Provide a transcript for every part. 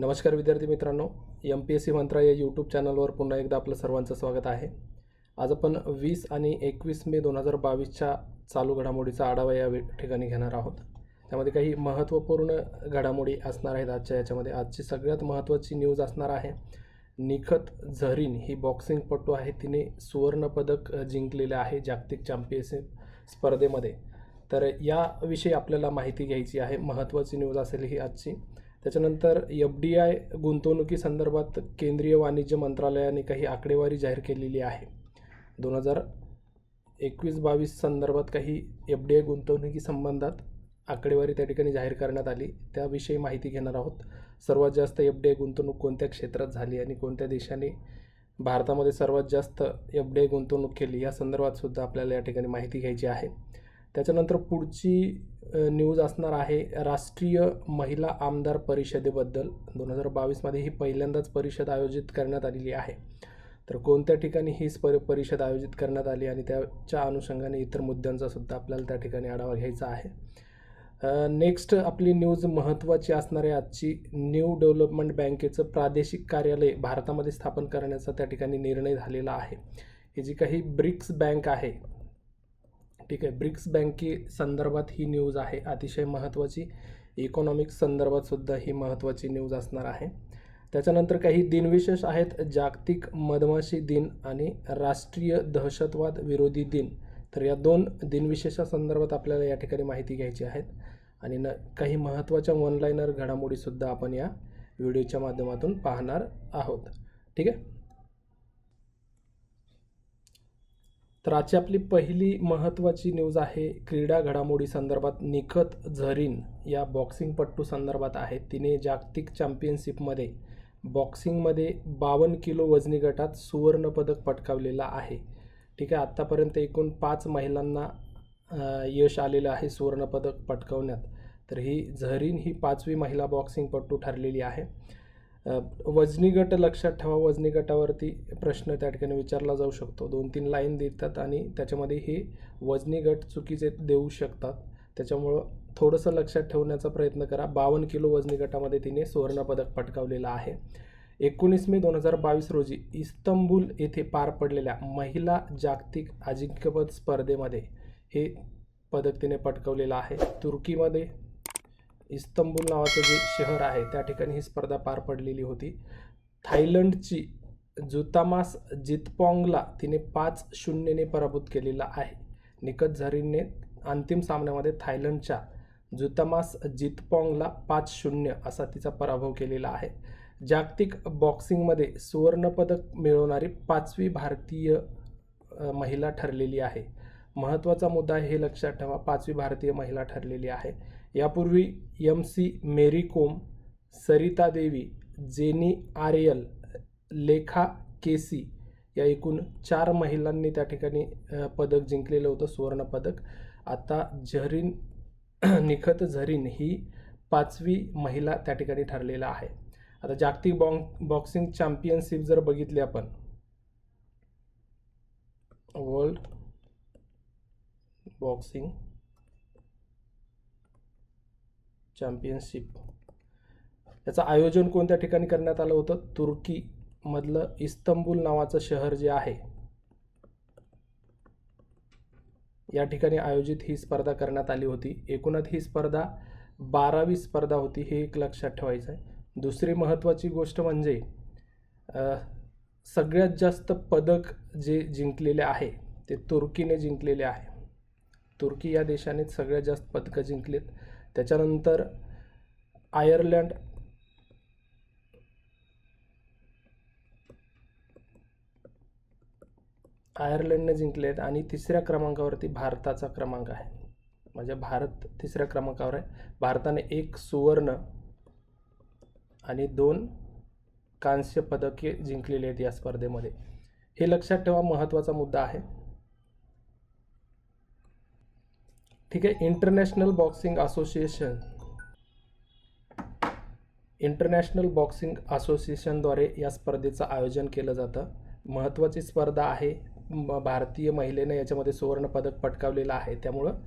नमस्कार विद्यार्थी मित्रांनो, MPSC मंत्रा या यूट्यूब चॅनलवर पुन्हा एकदा आपलं सर्वांचं स्वागत आहे. आज आपण 20 आणि 21 मे 2022च्या चालू घडामोडीचा आढावा या ठिकाणी घेणार आहोत. त्यामध्ये काही महत्त्वपूर्ण घडामोडी असणार आहेत आजच्या याच्यामध्ये. आजची सगळ्यात महत्त्वाची न्यूज असणार आहे, निखत झरीन ही बॉक्सिंगपटू आहे, तिने सुवर्णपदक जिंकलेले आहे जागतिक चॅम्पियनशिप स्पर्धेमध्ये. तर याविषयी आपल्याला माहिती घ्यायची आहे. महत्त्वाची न्यूज असेल ही आजची. त्याच्यानंतर FDI गुंतवणुकीसंदर्भात केंद्रीय वाणिज्य मंत्रालयाने काही आकडेवारी जाहीर केलेली आहे. 2021-22 संदर्भात काही FDI गुंतवणुकीसंबंधात आकडेवारी त्या ठिकाणी जाहीर करण्यात आली. त्याविषयी माहिती घेणार आहोत. सर्वात जास्त FDI गुंतवणूक कोणत्या क्षेत्रात झाली आणि कोणत्या देशाने भारतामध्ये सर्वात जास्त FDI गुंतवणूक केली या संदर्भात सुद्धा आपल्याला या ठिकाणी माहिती घ्यायची आहे. त्याच्यानंतर पुढची न्यूज असणार आहे राष्ट्रीय महिला आमदार परिषदेबद्दल. 2022मध्ये ही पहिल्यांदाच परिषद आयोजित करण्यात आलेली आहे. तर कोणत्या ठिकाणी ही परिषद आयोजित करण्यात आली आणि त्याच्या अनुषंगाने इतर मुद्द्यांचा सुद्धा आपल्याला त्या ठिकाणी आढावा घ्यायचा आहे. नेक्स्ट आपली न्यूज महत्त्वाची असणार आहे आजची. न्यू डेव्हलपमेंट बँकेचं प्रादेशिक कार्यालय भारतामध्ये स्थापन करण्याचा त्या ठिकाणी निर्णय झालेला आहे. ही जी काही ब्रिक्स बँक आहे, ठीक आहे, ब्रिक्स बँके संदर्भात ही न्यूज आहे, अतिशय महत्त्वाची. इकॉनॉमिक्स संदर्भात सुद्धा ही महत्त्वाची न्यूज असणार आहे. त्याच्यानंतर काही दिनविशेष आहेत, जागतिक मधमाशी दिन आणि राष्ट्रीय दहशतवाद विरोधी दिन. तर या दोन दिनविशेषासंदर्भात आपल्याला या ठिकाणी माहिती घ्यायची आहेत आणि काही महत्त्वाच्या वनलाइनर घडामोडीसुद्धा आपण या व्हिडिओच्या माध्यमातून पाहणार आहोत. ठीक आहे. तर आजची आपली पहिली महत्त्वाची न्यूज आहे क्रीडा घडामोडी संदर्भात. निखत झरीन या बॉक्सिंगपटू संदर्भात आहे. तिने जागतिक चॅम्पियनशिपमध्ये बॉक्सिंगमध्ये 52 किलो वजनी गटात सुवर्णपदक पटकावलेला आहे. ठीक आहे. आत्तापर्यंत एकूण 5 महिलांना यश आलेलं आहे सुवर्णपदक पटकावण्यात. तर ही झरीन ही 5वी महिला बॉक्सिंगपटू ठरलेली आहे. वजनी गट लक्षात ठेवा. वजनी गटावरती प्रश्न त्या ठिकाणी विचारला जाऊ शकतो. 2-3 लाईन देतात आणि त्याच्यामध्ये हे वजनी गट चुकीचे देऊ शकतात, त्याच्यामुळं थोडंसं लक्षात ठेवण्याचा प्रयत्न करा. 52 किलो वजनी गटामध्ये तिने सुवर्णपदक पटकावलेलं आहे. 19 मे 2022 रोजी इस्तंबूल येथे पार पडलेल्या महिला जागतिक अजिंक्यपद स्पर्धेमध्ये हे पदक तिने पटकावलेलं आहे. तुर्कीमध्ये इस्तंबूल नावाचं जे शहर आहे त्या ठिकाणी ही स्पर्धा पार पडलेली होती. थायलंडची जुतामास जितपॉंगला तिने 5-0ने पराभूत केलेला आहे. निखत झरीनने अंतिम सामन्यामध्ये थायलंडच्या जुतामास जितपॉंगला 5-0 असा तिचा पराभव केलेला आहे. जागतिक बॉक्सिंगमध्ये सुवर्णपदक मिळवणारी 5वी भारतीय महिला ठरलेली आहे. महत्त्वाचा मुद्दा हे लक्षात ठेवा, 5वी भारतीय महिला ठरलेली आहे. यापूर्वी MC मेरी कोम, सरिता देवी, जेनी आर्यल, लेखा केसी या एकूण 4 महिलांनी त्या ठिकाणी पदक जिंकलेलं होतं, सुवर्णपदक. आता निखत झरीन ही 5वी महिला त्या ठिकाणी ठरलेला आहे. आता जागतिक बॉक्सिंग चॅम्पियनशिप जर बघितली आपण, वर्ल्ड बॉक्सिंग चॅम्पियनशिप याचं आयोजन कोणत्या ठिकाणी करण्यात आलं होतं? तुर्कीमधलं इस्तंबूल नावाचं शहर जे आहे या ठिकाणी आयोजित ही स्पर्धा करण्यात आली होती. एकूणात ही स्पर्धा 12वी स्पर्धा होती, हे एक लक्षात ठेवायचं आहे. दुसरी महत्त्वाची गोष्ट म्हणजे सगळ्यात जास्त पदक जे जिंकलेले आहे ते तुर्कीने जिंकलेले आहे. तुर्की या देशाने सगळ्यात जास्त पदकं जिंकलेत. त्याच्यानंतर आयर्लंडने जिंकलेत आणि तिसऱ्या क्रमांकावरती भारताचा क्रमांक आहे. म्हणजे भारत तिसऱ्या क्रमांकावर आहे. भारताने 1 सुवर्ण आणि 2 कांस्य पदके जिंकलेली आहेत या स्पर्धेमध्ये. हे लक्षात ठेवा, महत्त्वाचा मुद्दा आहे. ठीक आहे. इंटरनॅशनल बॉक्सिंग असोसिएशनद्वारे या स्पर्धेचं आयोजन केलं जातं. महत्त्वाची स्पर्धा आहे. भारतीय महिलेने याच्यामध्ये सुवर्णपदक पटकावलेलं आहे, त्यामुळं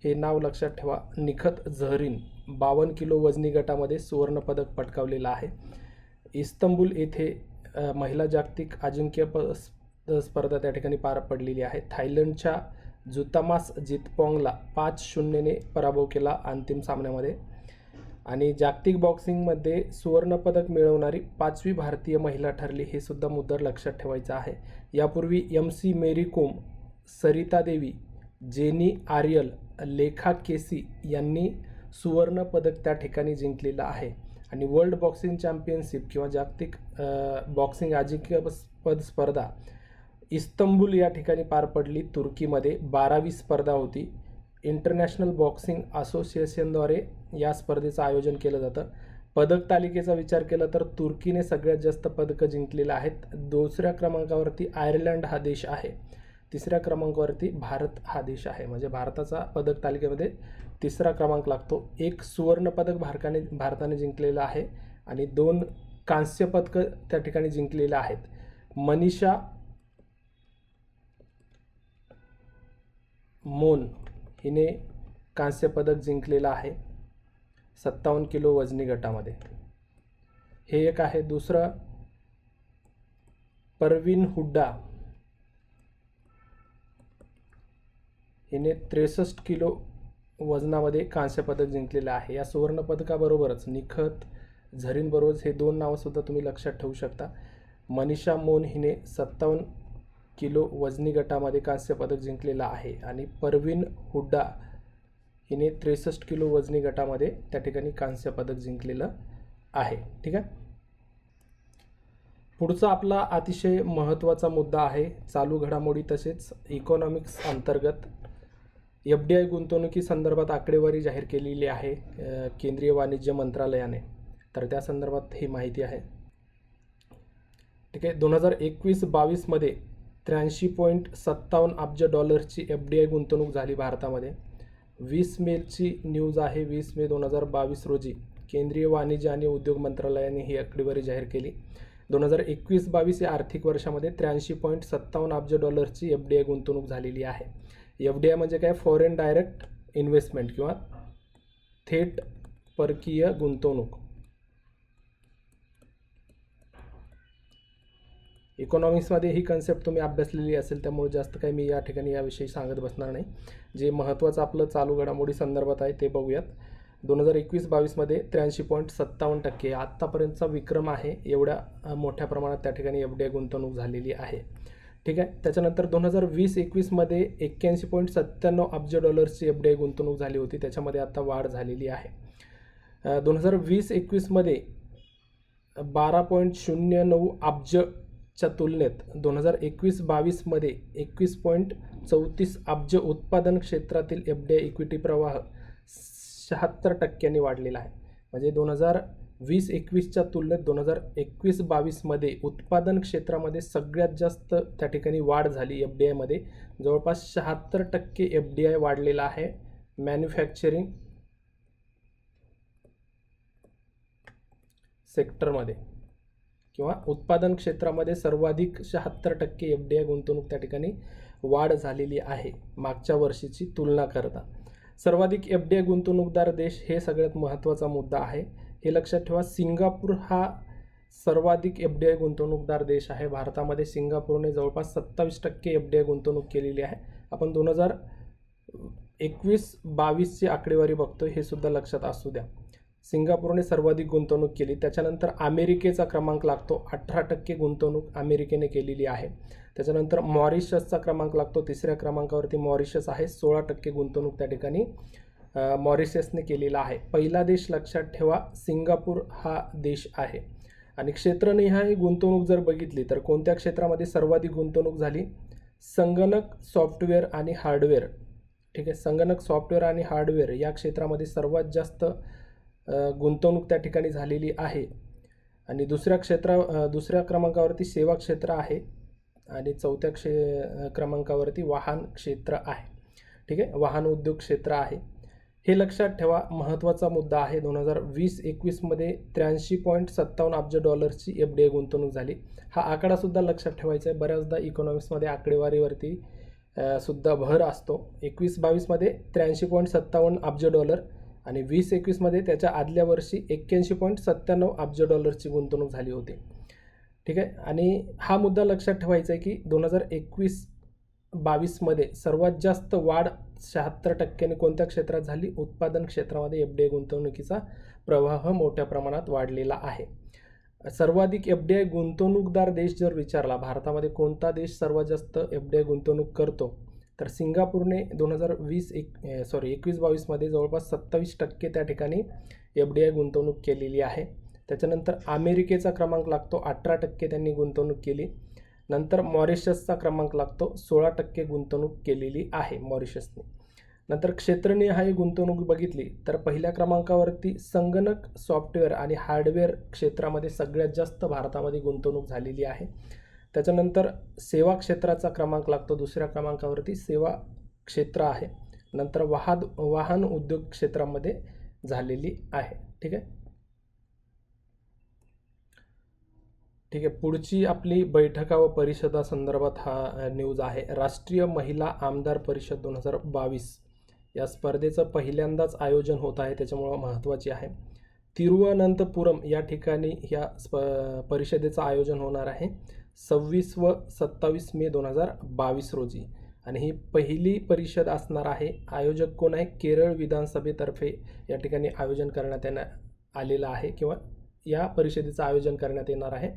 हे नाव लक्षात ठेवा. निखत झरीन 52 किलो वजनी गटामध्ये सुवर्णपदक पटकावलेलं आहे. इस्तंबूल येथे महिला जागतिक स्पर्धा त्या ठिकाणी पार पडलेली आहे. थायलंडच्या जुतामास जितपॉंगला 5-0ने पराभव केला अंतिम सामन्यामध्ये. आणि जागतिक बॉक्सिंगमध्ये सुवर्णपदक मिळवणारी 5वी भारतीय महिला ठरली, हे सुद्धा मुद्दा लक्षात ठेवायचं आहे. यापूर्वी MC मेरी कोम, सरिता देवी, जेनी आर्यल, लेखा केसी यांनी सुवर्णपदक त्या ठिकाणी जिंकलेलं आहे. आणि वर्ल्ड बॉक्सिंग चॅम्पियनशिप किंवा जागतिक बॉक्सिंग अजिंक्यपद स्पर्धा इस्तंबूल या ठिकाणी पार पडली. तुर्कीमध्ये 12वी स्पर्धा होती. इंटरनॅशनल बॉक्सिंग असोसिएशनद्वारे या स्पर्धेचं आयोजन केलं जातं. पदक तालिकेचा विचार केला तर तुर्कीने सगळ्यात जास्त पदकं जिंकलेलं आहेत. दुसऱ्या क्रमांकावरती आयर्लंड हा देश आहे. तिसऱ्या क्रमांकावरती भारत हा देश आहे. म्हणजे भारताचा पदक तालिकेमध्ये तिसरा क्रमांक लागतो. 1 सुवर्ण पदक भारताने जिंकलेलं आहे आणि 2 कांस्य पदकं त्या ठिकाणी जिंकलेलं आहेत. मनीषा मोन हिने कांस्य पदक जिंकलेलं आहे 57 किलो वजनी गटामध्ये. हे एक आहे. दुसरं परवीन हुड्डा हिने 63 किलो वजनामध्ये कांस्य पदक जिंकलेलं आहे. या सुवर्ण पदकाबरोबरच निखत झरीनबरोबर हे 2 नावंसुद्धा तुम्ही लक्षात ठेवू शकता. मनीषा मोन हिने 57 किलो वजनी गटामध्ये कांस्य पदक जिंकलेलं आहे आणि परवीन हुड्डा हिने 63 किलो वजनी गटामध्ये त्या ठिकाणी कांस्य पदक जिंकलेलं आहे. ठीक आहे. पुढचा आपला अतिशय महत्त्वाचा मुद्दा आहे चालू घडामोडी तसेच इकॉनॉमिक्स अंतर्गत FDI गुंतवणुकी संदर्भात आकडेवारी जाहीर केलेली आहे केंद्रीय वाणिज्य मंत्रालयाने. तर त्या संदर्भात ही माहिती आहे. ठीक आहे. 2021-22 मध्ये 83.57 अब्ज डॉलर्सची FDI गुंतवणूक झाली भारतामध्ये. 20 मेची न्यूज आहे. 20 मे 2022 रोजी केंद्रीय वाणिज्य आणि उद्योग मंत्रालयाने ही आकडेवारी जाहीर केली. 2021-22 या आर्थिक वर्षामध्ये 83.57 अब्ज डॉलर्सची FDI गुंतवणूक झालेली आहे. FDI म्हणजे काय? फॉरेन डायरेक्ट इन्व्हेस्टमेंट किंवा थेट परकीय गुंतवणूक. इकॉनॉमिक्समध्ये ही कन्सेप्ट तुम्ही अभ्यासलेली असेल त्यामुळे जास्त काही मी या ठिकाणी याविषयी सांगत बसणार नाही. जे महत्त्वाचं आपलं चालू घडामोडी संदर्भात आहे ते बघूयात. 2021-22 मध्ये 83.57% आत्तापर्यंतचा विक्रम आहे. एवढ्या मोठ्या प्रमाणात त्या ठिकाणी FDI गुंतवणूक झालेली आहे. ठीक आहे. त्याच्यानंतर 2020-21 मध्ये 81.97 अब्ज डॉलर्सची FDI गुंतवणूक झाली होती. त्याच्यामध्ये आता वाढ झालेली आहे. 2020-21 मध्ये 12.09 अब्जच्या तुलनेत 2021-22 मध्ये 21.34 अब्ज उत्पादन क्षेत्रातील FDI इक्विटी प्रवाह 76% वाढलेला आहे. म्हणजे 2020-21च्या तुलनेत 2021-22 मध्ये उत्पादन क्षेत्रामध्ये सगळ्यात जास्त त्या ठिकाणी वाढ झाली. FDI मध्ये जवळपास 76% FDI वाढलेला आहे. मॅन्युफॅक्चरिंग सेक्टरमध्ये किंवा उत्पादन क्षेत्रामध्ये सर्वाधिक 76% FDI गुंतवणूक त्या ठिकाणी वाढ झालेली आहे मागच्या वर्षीची तुलना करता. सर्वाधिक FDI गुंतवणूकदार देश हे सगळ्यात महत्त्वाचा मुद्दा आहे. हे लक्षात ठेवा. सिंगापूर हा सर्वाधिक FDI गुंतवणूकदार देश आहे. भारतामध्ये सिंगापूरने जवळपास 27% FDI गुंतवणूक केलेली आहे. आपण 2021-22ची आकडेवारी बघतोय हे सुद्धा लक्षात असू द्या. सिंगापूरने सर्वाधिक गुंतवणूक केली. त्याच्यानंतर अमेरिकेचा क्रमांक लागतो. 18% गुंतवणूक अमेरिकेने केलेली आहे. त्याच्यानंतर मॉरिशसचा क्रमांक लागतो. तिसऱ्या क्रमांकावरती मॉरिशस आहे. 16% गुंतवणूक त्या ठिकाणी मॉरिशसने केलेला आहे. पहिला देश लक्षात ठेवा सिंगापूर हा देश आहे. आणि क्षेत्रनिहाय गुंतवणूक जर बघितली तर कोणत्या क्षेत्रामध्ये सर्वाधिक गुंतवणूक झाली? संगणक सॉफ्टवेअर आणि हार्डवेअर. ठीक आहे. संगणक सॉफ्टवेअर आणि हार्डवेअर या क्षेत्रामध्ये सर्वात जास्त गुंतवणूक त्या ठिकाणी झालेली आहे. आणि दुसऱ्या क्रमांकावरती सेवा क्षेत्र आहे आणि चौथ्या क्रमांकावरती वाहन क्षेत्र आहे. ठीक आहे. वाहन उद्योग क्षेत्र आहे. हे लक्षात ठेवा. महत्त्वाचा मुद्दा आहे. 2020-21 मध्ये 83.57 अब्ज डॉलर्सची FDI गुंतवणूक झाली. हा आकडासुद्धा लक्षात ठेवायचा आहे. बऱ्याचदा इकॉनॉमिक्समध्ये आकडेवारीवरती सुद्धा भर असतो. 21-22 मध्ये 83.57 अब्ज डॉलर आणि 20-21मध्ये त्याच्या आदल्या वर्षी 81.97 अब्ज डॉलर्सची गुंतवणूक झाली होती. ठीक आहे. आणि हा मुद्दा लक्षात ठेवायचा आहे की 2021-22मध्ये सर्वात जास्त वाढ 76% कोणत्या क्षेत्रात झाली? उत्पादन क्षेत्रामध्ये FDI गुंतवणुकीचा प्रवाह मोठ्या प्रमाणात वाढलेला आहे. सर्वाधिक FDI गुंतवणूकदार देश जर विचारला, भारतामध्ये कोणता देश सर्वात जास्त FDI गुंतवणूक करतो, तर सिंगापूरने 21-22मध्ये जवळपास 27% त्या ठिकाणी FDI गुंतवणूक केलेली आहे. त्याच्यानंतर अमेरिकेचा क्रमांक लागतो, 18% त्यांनी गुंतवणूक केली. नंतर मॉरिशसचा क्रमांक लागतो, 16% गुंतवणूक केलेली आहे मॉरिशसने. नंतर क्षेत्रनिहाय गुंतवणूक बघितली तर पहिल्या क्रमांकावरती संगणक, सॉफ्टवेअर आणि हार्डवेअर क्षेत्रामध्ये सगळ्यात जास्त भारतामध्ये गुंतवणूक झालेली आहे. त्याच्यानंतर सेवा क्षेत्राचा क्रमांक लागतो, दुसऱ्या क्रमांकावरती सेवा क्षेत्र आहे. नंतर वाहन उद्योग क्षेत्रामध्ये झालेली आहे. ठीक आहे. पुढची आपली बैठका व परिषदा संदर्भात हा न्यूज आहे. राष्ट्रीय महिला आमदार परिषद 2022 या स्पर्धेचं पहिल्यांदाच आयोजन होत आहे, त्याच्यामुळं महत्त्वाची आहे. तिरुवनंतपुरम या ठिकाणी ह्या परिषदेचं आयोजन होणार आहे 26 व 27 मे 2022 रोजी. आणि ही पहिली परिषद असणार आहे. आयोजक कोण आहे? केरळ विधानसभेतर्फे या ठिकाणी आयोजन करण्यात आलेलं आहे किंवा या परिषदेचं आयोजन करण्यात येणार आहे.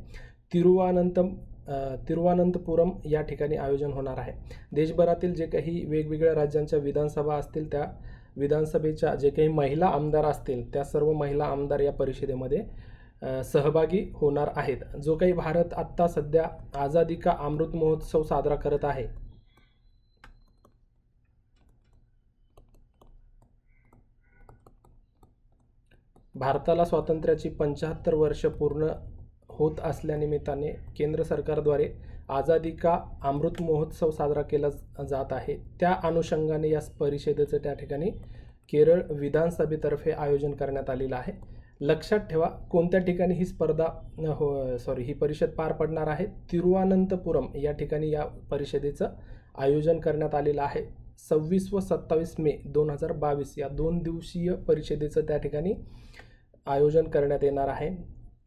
तिरुवनंतपुरम या ठिकाणी आयोजन होणार आहे. देशभरातील जे काही वेगवेगळ्या राज्यांच्या विधानसभा असतील, त्या विधानसभेच्या जे काही महिला आमदार असतील, त्या सर्व महिला आमदार या परिषदेमध्ये सहभागी होणार आहेत. जो काही भारत आत्ता सध्या आझादी का अमृत महोत्सव साजरा करत आहे, भारताला स्वातंत्र्याची 75 वर्ष पूर्ण होत असल्यानिमित्ताने केंद्र सरकारद्वारे आझादी का अमृत महोत्सव साजरा केला जात आहे. त्या अनुषंगाने या परिषदेचं त्या ठिकाणी केरळ विधानसभेतर्फे आयोजन करण्यात आलेलं आहे. लक्षात ठेवा कोणत्या ठिकाणी ही ही परिषद पार पडणार आहे. तिरुवनंतपुरम या ठिकाणी या परिषदेचं आयोजन करण्यात आलेलं आहे. 26 व 27 मे 2022 या 2 दिवसीय परिषदेचं त्या ठिकाणी आयोजन करण्यात येणार आहे.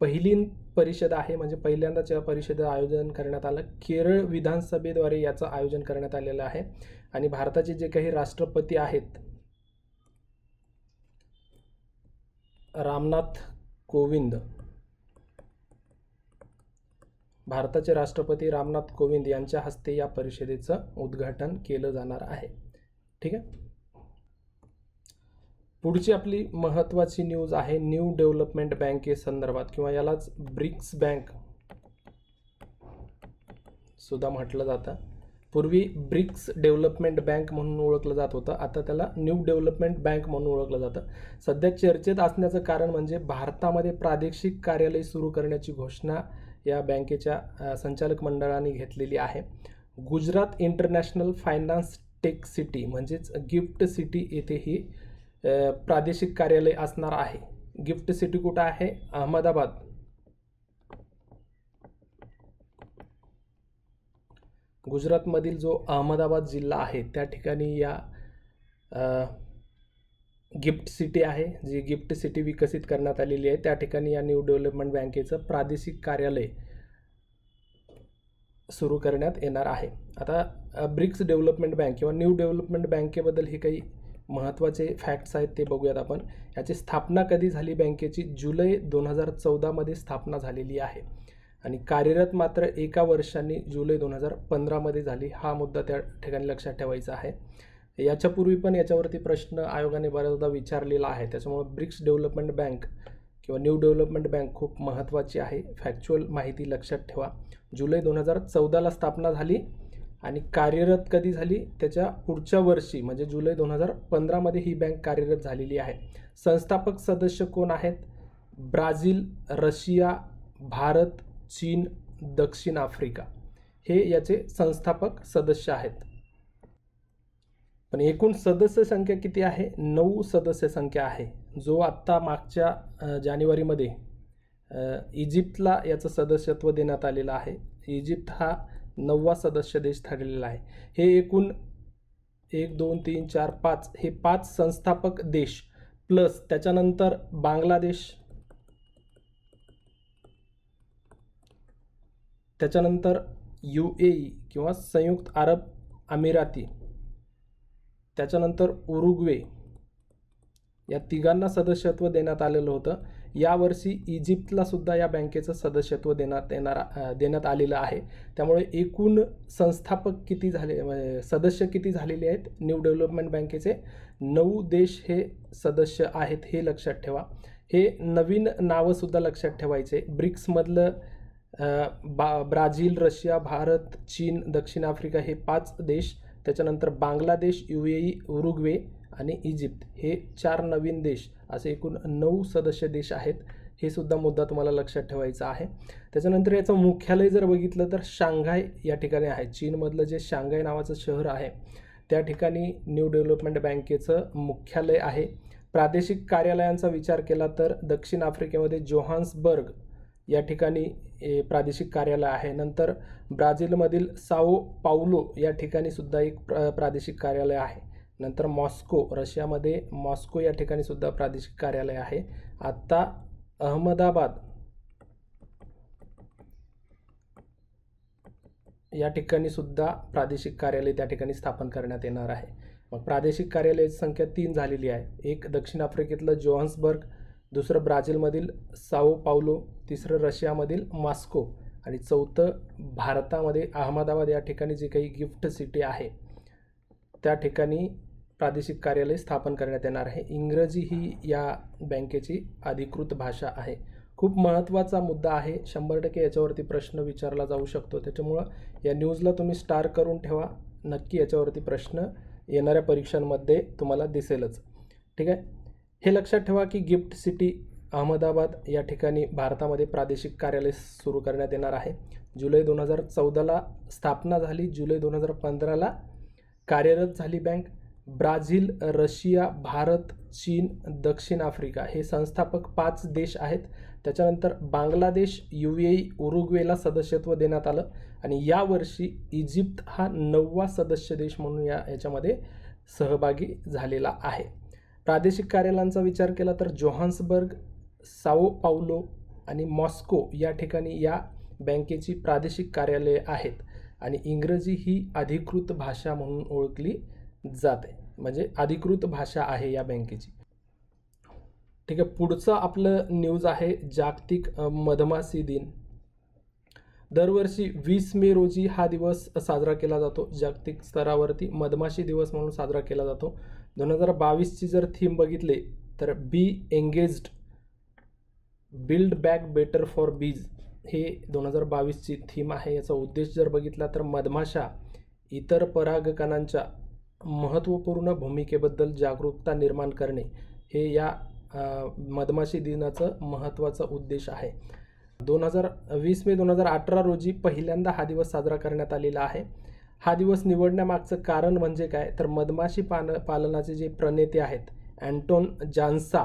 पहिली परिषद आहे, म्हणजे पहिल्यांदाच या परिषदेचं आयोजन करण्यात आलं. केरळ विधानसभेद्वारे याचं आयोजन करण्यात आलेलं आहे. आणि भारताचे जे काही राष्ट्रपती आहेत, भारताचे राष्ट्रपती रामनाथ कोविंद यांच्या हस्ते या परिषदेचं उद्घाटन केलं जाणार आहे. ठीक आहे. पुढची आपली महत्त्वाची न्यूज आहे न्यू डेव्हलपमेंट बँकेसंदर्भात किंवा यालाच ब्रिक्स बँक सुद्धा म्हटलं जातं. पूर्वी ब्रिक्स डेव्हलपमेंट बँक म्हणून ओळखलं जात होतं, आता त्याला न्यू डेव्हलपमेंट बँक म्हणून ओळखलं जातं. सध्या चर्चेत असण्याचं कारण म्हणजे भारतामध्ये प्रादेशिक कार्यालय सुरू करण्याची घोषणा या बँकेच्या संचालक मंडळाने घेतलेली आहे. Gujarat International Finance Tech City म्हणजेच गिफ्ट सिटी येथे ही प्रादेशिक कार्यालय असणार आहे. गिफ्ट सिटी कुठं आहे? अहमदाबाद. गुजरातमधील जो अहमदाबाद जिल्हा आहे त्या ठिकाणी या गिफ्ट सिटी आहे, जी गिफ्ट सिटी विकसित करण्यात आलेली आहे. त्या ठिकाणी या न्यू डेव्हलपमेंट बँकेचं प्रादेशिक कार्यालय सुरू करण्यात येणार आहे. आता ब्रिक्स डेव्हलपमेंट बँक किंवा न्यू डेव्हलपमेंट बँकेबद्दल हे काही महत्त्वाचे फॅक्ट्स आहेत ते बघूयात आपण. याची स्थापना कधी झाली बँकेची? जुलै 2014 मध्ये स्थापना झालेली आहे आणि कार्यरत मात्र एका वर्षांनी जुलै 2015 मध्ये झाली. हा मुद्दा त्या ठिकाणी लक्षात ठेवायचा आहे. याच्यापूर्वी पण याच्यावरती प्रश्न आयोगाने बऱ्याचदा विचारलेला आहे, त्याच्यामुळे ब्रिक्स डेव्हलपमेंट बँक किंवा न्यू डेव्हलपमेंट बँक खूप महत्त्वाची आहे. फॅक्च्युअल माहिती लक्षात ठेवा. जुलै 2014ला स्थापना झाली आणि कार्यरत कधी झाली? त्याच्या पुढच्या वर्षी म्हणजे जुलै 2015 मध्ये ही बँक कार्यरत झालेली आहे. संस्थापक सदस्य कोण आहेत? ब्राझील, रशिया, भारत, चीन, दक्षिण आफ्रिका हे याचे संस्थापक सदस्य आहेत. पण एकूण सदस्य संख्या किती आहे? 9 सदस्य संख्या आहे. जो आत्ता मागच्या जानेवारीमध्ये इजिप्तला याचं सदस्यत्व देण्यात आलेलं आहे. इजिप्त हा 9वा सदस्य देश ठरलेला आहे. हे एकूण 1 2 3 4 5 हे 5 संस्थापक देश प्लस त्याच्यानंतर बांगलादेश, त्याच्यानंतर UAE किंवा संयुक्त अरब अमिराती, त्याच्यानंतर उरुग्वे, या तिघांना सदस्यत्व देण्यात आलेलं होतं. यावर्षी इजिप्तला सुद्धा या बँकेचं सदस्यत्व देण्यात आलेलं आहे. त्यामुळे एकूण संस्थापक किती झाले, सदस्य किती झालेले आहेत न्यू डेव्हलपमेंट बँकेचे? 9 देश हे सदस्य आहेत, हे लक्षात ठेवा. हे नवीन नावंसुद्धा लक्षात ठेवायचे. ब्रिक्समधलं ब्राझील, रशिया, भारत, चीन, दक्षिण आफ्रिका हे 5 देश, त्याच्यानंतर बांगलादेश, UAE, उरुग्वे आणि इजिप्त हे 4 नवीन देश, असे एकूण 9 सदस्य देश आहेत. हे सुद्धा मुद्दा तुम्हाला लक्षात ठेवायचा आहे. त्याच्यानंतर याचं मुख्यालय जर बघितलं तर शांघाय या ठिकाणी आहे. चीनमधलं जे शांघाय नावाचं शहर आहे त्या ठिकाणी न्यू डेव्हलपमेंट बँकेचं मुख्यालय आहे. प्रादेशिक कार्यालयांचा विचार केला तर दक्षिण आफ्रिकेमध्ये जोहान्सबर्ग या ठिकाणी प्रादेशिक कार्यालय आहे. नंतर ब्राझीलमधील साओ पाउलो या ठिकाणी सुद्धा एक प्रादेशिक कार्यालय आहे. नंतर मॉस्को, रशियामध्ये मॉस्को या ठिकाणी सुद्धा प्रादेशिक कार्यालय आहे. आता अहमदाबाद या ठिकाणी सुद्धा प्रादेशिक कार्यालय त्या ठिकाणी स्थापन करण्यात येणार आहे. मग प्रादेशिक कार्यालयाची संख्या 3 झालेली आहे. एक दक्षिण आफ्रिकेतलं जोहान्सबर्ग, दुसरं ब्राझीलमधील साओ पाउलो, तिसरं रशियामधील मॉस्को आणि चौथं भारतामध्ये अहमदाबाद या ठिकाणी जी काही गिफ्ट सिटी आहे त्या ठिकाणी प्रादेशिक कार्यालय स्थापन करण्यात येणार आहे. इंग्रजी ही या बँकेची अधिकृत भाषा आहे. खूप महत्त्वाचा मुद्दा आहे. 100% याच्यावरती प्रश्न विचारला जाऊ शकतो. त्याच्यामुळं या न्यूजला तुम्ही स्टार करून ठेवा. नक्की याच्यावरती प्रश्न येणाऱ्या परीक्षांमध्ये तुम्हाला दिसेलच. ठीक आहे. हे लक्षात ठेवा की गिफ्ट सिटी अहमदाबाद या ठिकाणी भारतामध्ये प्रादेशिक कार्यालय सुरू करण्यात येणार आहे. जुलै 2014ला स्थापना झाली. जुलै 2015ला कार्यरत झाली बँक. ब्राझील, रशिया, भारत, चीन, दक्षिण आफ्रिका हे संस्थापक 5 देश आहेत. त्याच्यानंतर बांगलादेश, UAE, उरुग्वेला सदस्यत्व देण्यात आलं आणि यावर्षी इजिप्त हा 9वा सदस्य देश म्हणून याच्यामध्ये सहभागी झालेला आहे. प्रादेशिक कार्यालयांचा विचार केला तर जोहान्सबर्ग, साओ पाउलो आणि मॉस्को या ठिकाणी या बँकेची प्रादेशिक कार्यालये आहेत आणि इंग्रजी ही अधिकृत भाषा म्हणून ओळखली जाते, म्हणजे अधिकृत भाषा आहे या बँकेची. ठीक आहे. पुढचं आपलं न्यूज आहे जागतिक मधमाशी दिन. दरवर्षी 20 मे रोजी हा दिवस साजरा केला जातो. जागतिक स्तरावरती मधमाशी दिवस म्हणून साजरा केला जातो. 2022ची जर थीम बघितली तर be engaged, build back better for bees हे 2022ची थीम आहे. याचा उद्देश जर बघितला तर मधमाशा इतर परागकणांच्या महत्त्वपूर्ण भूमिकेबद्दल जागरूकता निर्माण करणे हे या मधमाशी दिनाचं महत्त्वाचा उद्देश आहे. 20 मे 2018 रोजी पहिल्यांदा हा दिवस साजरा करण्यात आलेला आहे. हा दिवस निवडण्यामागचं कारण म्हणजे काय तर मधमाशी पालनाचे जे प्रणेते आहेत अँटोन जानसा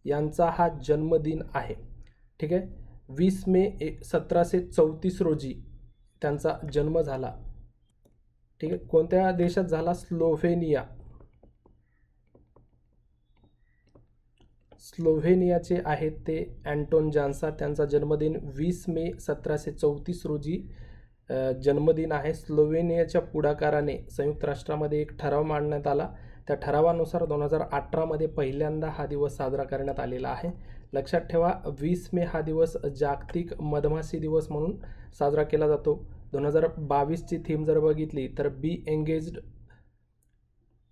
यांचा हा जन्मदिन आहे. ठीक आहे. 20 मे 1734 रोजी त्यांचा जन्म झाला. ठीक आहे. कोणत्या देशात झाला? स्लोव्हेनियाचे आहेत ते अँटोन जानसा. त्यांचा जन्मदिन 20 मे 1734 रोजी जन्मदिन आहे. स्लोव्हेनियाच्या पुढाकाराने संयुक्त राष्ट्रामध्ये एक ठराव मांडण्यात आला. त्या ठरावानुसार 2018मध्ये पहिल्यांदा हा दिवस साजरा करण्यात आलेला आहे. लक्षात ठेवा 20 मे हा दिवस जागतिक मधमाशी दिवस म्हणून साजरा केला जातो. 2022ची थीम जर बघितली तर be engaged,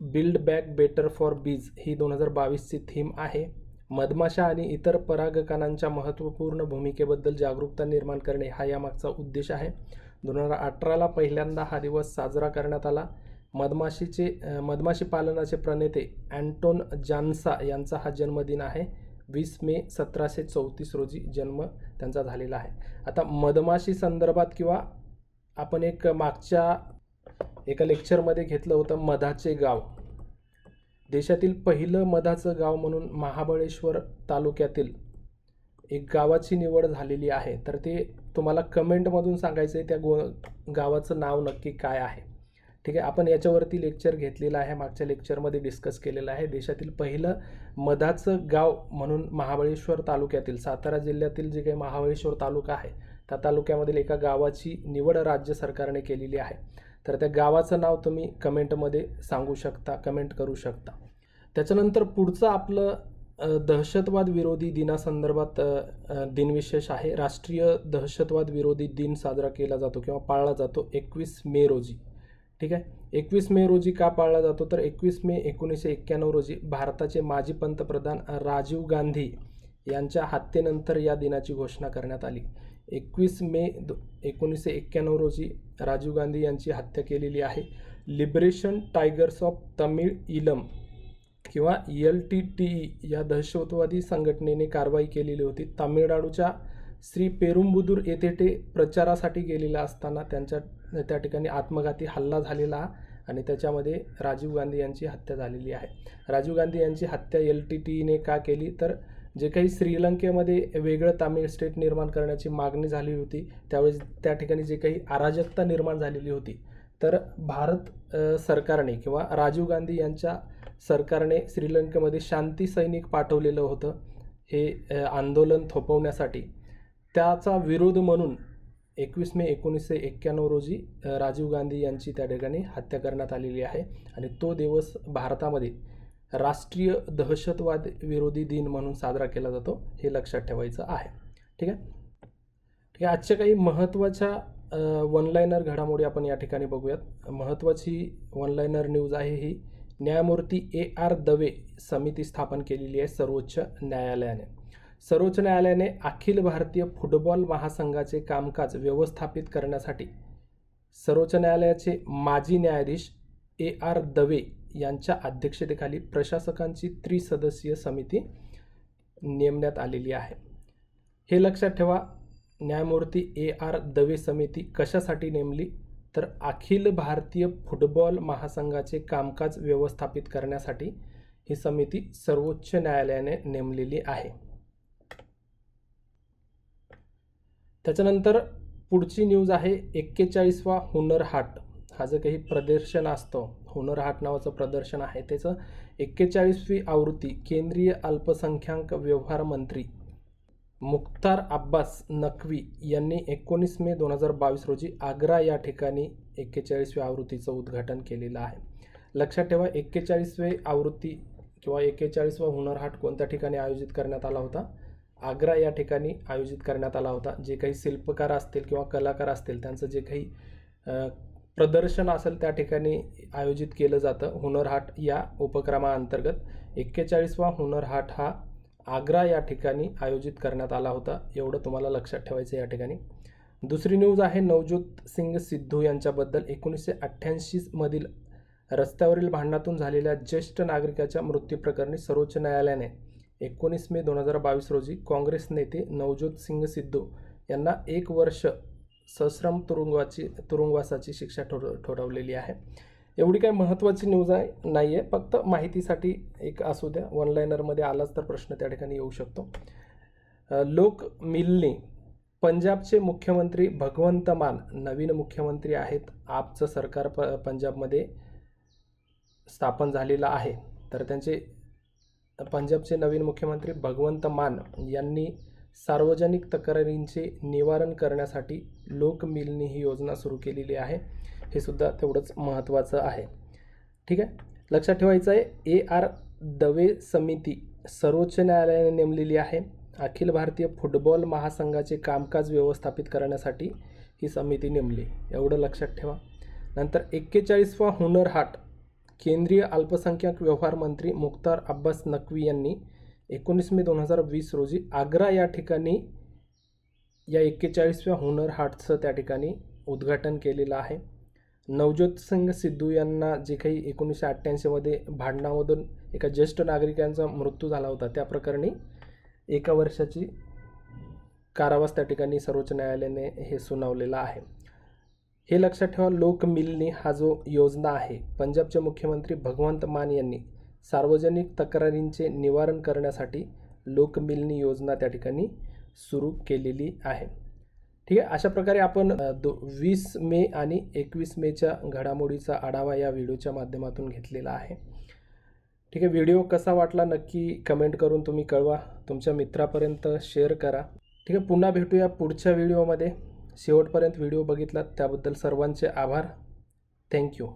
build back better for bees ही 2022ची थीम आहे. मधमाशा आणि इतर परागकणांच्या महत्त्वपूर्ण भूमिकेबद्दल जागरूकता निर्माण करणे हा यामागचा उद्देश आहे. 2018ला पहिल्यांदा हा दिवस साजरा करण्यात आला. मधमाशी पालनाचे प्रणेते अँटोन जानसा यांचा हा जन्मदिन आहे. 20 मे 1734 रोजी जन्म त्यांचा झालेला आहे. आता मधमाशी संदर्भात किंवा आपण एक मागच्या एका लेक्चरमध्ये घेतलं होतं मधाचे गाव. देशातील पहिलं मधाचं गाव म्हणून महाबळेश्वर तालुक्यातील एक गावाची निवड झालेली आहे. तर ते तुम्हाला कमेंटमधून सांगायचं आहे त्या गावाचं नाव नक्की काय आहे. ठीक आहे. आपण याच्यावरती लेक्चर घेतलेलं आहे, मागच्या लेक्चरमध्ये डिस्कस केलेलं आहे. देशातील पहिलं मधाचं गाव म्हणून महाबळेश्वर तालुक्यातील, सातारा जिल्ह्यातील जे काही महाबळेश्वर तालुका आहे त्या तालुक्यामधील एका गावाची निवड राज्य सरकारने केलेली आहे. तर त्या गावाचं नाव तुम्ही कमेंटमध्ये सांगू शकता, कमेंट करू शकता. त्याच्यानंतर पुढचं आपलं दहशतवाद विरोधी दिनासंदर्भात दिनविशेष आहे. राष्ट्रीय दहशतवाद विरोधी दिन साजरा केला जातो किंवा पाळला जातो 21 मे रोजी. ठीक आहे. 21 मे रोजी का पाळला जातो तर 21 मे 1991 रोजी भारताचे माजी पंतप्रधान राजीव गांधी यांच्या हत्येनंतर या दिनाची घोषणा करण्यात आली. 21 मे 1991 रोजी राजीव गांधी यांची हत्या केलेली आहे. लिबरेशन टायगर्स ऑफ तमिळ इलम किंवा LTTE या दहशतवादी संघटनेने कारवाई केलेली होती. तामिळनाडूच्या श्री पेरुंबुदूर येथे ते प्रचारासाठी गेलेला असताना त्या ठिकाणी आत्मघाती हल्ला झालेला आणि त्याच्यामध्ये राजीव गांधी यांची हत्या झालेली आहे. राजीव गांधी यांची हत्या LTTEने का केली तर जे काही श्रीलंकेमध्ये वेगळं तामिळ स्टेट निर्माण करण्याची मागणी झाली होती त्यावेळेस त्या ठिकाणी जे काही अराजकता निर्माण झालेली होती तर भारत सरकारने किंवा राजीव गांधी यांच्या सरकारने श्रीलंकेमध्ये शांती सैनिक पाठवलेलं होतं हे आंदोलन थोपवण्यासाठी. त्याचा विरोध म्हणून 21 मे 1991 रोजी राजीव गांधी यांची त्या ठिकाणी हत्या करण्यात आलेली आहे आणि तो दिवस भारतामध्ये राष्ट्रीय दहशतवाद विरोधी दिन म्हणून साजरा केला जातो, हे लक्षात ठेवायचं आहे. ठीक आहे. ठीक आहे. आजच्या काही महत्त्वाच्या वन-लाइनर घडामोडी आपण या ठिकाणी बघूयात. महत्त्वाची वन-लाइनर न्यूज आहे ही. न्यायमूर्ती AR दवे समिती स्थापन केलेली आहे सर्वोच्च न्यायालयाने. सर्वोच्च न्यायालयाने अखिल भारतीय फुटबॉल महासंघाचे कामकाज व्यवस्थापित करण्यासाठी सर्वोच्च न्यायालयाचे माजी न्यायाधीश AR दवे यांच्या अध्यक्षतेखाली प्रशासकांची त्रिसदस्यीय समिती नेमण्यात आलेली आहे. हे लक्षात ठेवा. न्यायमूर्ती AR दवे समिती कशासाठी नेमली तर अखिल भारतीय फुटबॉल महासंघाचे कामकाज व्यवस्थापित करण्यासाठी ही समिती सर्वोच्च न्यायालयाने नेमलेली आहे. त्याच्यानंतर पुढची न्यूज आहे 41वा हुनर हाट. हा जो काही प्रदर्शन असतं, हुनर हाट नावाचं प्रदर्शन आहे, त्याचं 41वी आवृत्ती केंद्रीय अल्पसंख्याक व्यवहार मंत्री मुख्तार अब्बास नक्वी यांनी 19 मे 2022 रोजी आग्रा या ठिकाणी 41व्या आवृत्तीचं उद्घाटन केलेलं आहे. लक्षात ठेवा 41वी आवृत्ती किंवा 41वा हुनर हाट कोणत्या ठिकाणी आयोजित करण्यात आला होता? आग्रा या ठिकाणी आयोजित करण्यात आला होता. जे काही शिल्पकार असतील किंवा कलाकार असतील त्यांचं जे काही प्रदर्शन असेल त्या ठिकाणी आयोजित केलं जातं हुनर हाट या उपक्रमाअंतर्गत. 41वा हुनर हाट हा आग्रा या ठिकाणी आयोजित करण्यात आला होता, एवढं तुम्हाला लक्षात ठेवायचं या ठिकाणी. दुसरी न्यूज आहे नवज्योत सिंग सिद्धू यांच्याबद्दल. 1988 मधील रस्त्यावरील भांडणातून झालेल्या ज्येष्ठ नागरिकाच्या मृत्यूप्रकरणी सर्वोच्च न्यायालयाने 19 मे 2022 रोजी काँग्रेस नेते नवज्योत सिंग सिद्धू यांना 1 वर्ष सश्रम तुरुंगवासाची शिक्षा ठोठावलेली आहे. एवढी काही महत्त्वाची न्यूज नाही आहे, फक्त माहितीसाठी एक असू द्या. वन-लाइनरमध्ये आलाच तर प्रश्न त्या ठिकाणी येऊ शकतो. लोकमिलनी पंजाबचे मुख्यमंत्री भगवंत मान नवीन मुख्यमंत्री आहेत. आपचं सरकार पंजाबमध्ये स्थापन झालेलं आहे. तर त्यांचे पंजाबचे नवीन मुख्यमंत्री भगवंत मान यांनी सार्वजनिक तक्रारींचे निवारण करण्यासाठी लोकमिलनी ही योजना सुरू केलेली आहे. हे सुद्धा तेवढंच महत्त्वाचं आहे. ठीक आहे. लक्षात ठेवायचं आहे AR दवे समिती सर्वोच्च न्यायालयाने नेमलेली आहे. अखिल भारतीय फुटबॉल महासंघाचे कामकाज व्यवस्थापित करण्यासाठी ही समिती नेमली, एवढं लक्षात ठेवा. नंतर 41वा हुनर हाट केंद्रीय अल्पसंख्याक व्यवहार मंत्री मुख्तार अब्बास नक्वी यांनी 19 मे 2020 रोजी आग्रा या ठिकाणी या 41व्या हुनर हाटचं त्या ठिकाणी उद्घाटन केलेलं आहे. नवज्योत सिंग सिद्धू यांना जे काही 1988 मध्ये भांडणामधून एका ज्येष्ठ नागरिकांचा मृत्यू झाला होता त्या प्रकरणी 1 वर्षाची कारावास त्या ठिकाणी सर्वोच्च न्यायालयाने हे सुनावलेलं आहे. हे लक्षात ठेवा. लोकमिलनी हा जो योजना आहे पंजाबचे मुख्यमंत्री भगवंत मान यांनी सार्वजनिक तक्रारींचे निवारण करण्यासाठी लोकमिलनी योजना त्या ठिकाणी सुरू केलेली आहे. ठीक आहे. अशा प्रकारे आपण 20 मे आणि 21 मेच्या घडामोडीचा आढावा या व्हिडिओच्या माध्यमातून घेतलेला आहे. ठीक आहे. व्हिडिओ कसा वाटला नक्की कमेंट करून तुम्ही कळवा. तुमच्या मित्रापर्यंत शेअर करा. ठीक आहे. पुन्हा भेटूया पुढच्या व्हिडिओमध्ये. शेवटपर्यंत व्हिडिओ बघितलात त्याबद्दल सर्वांचे आभार. थँक्यू.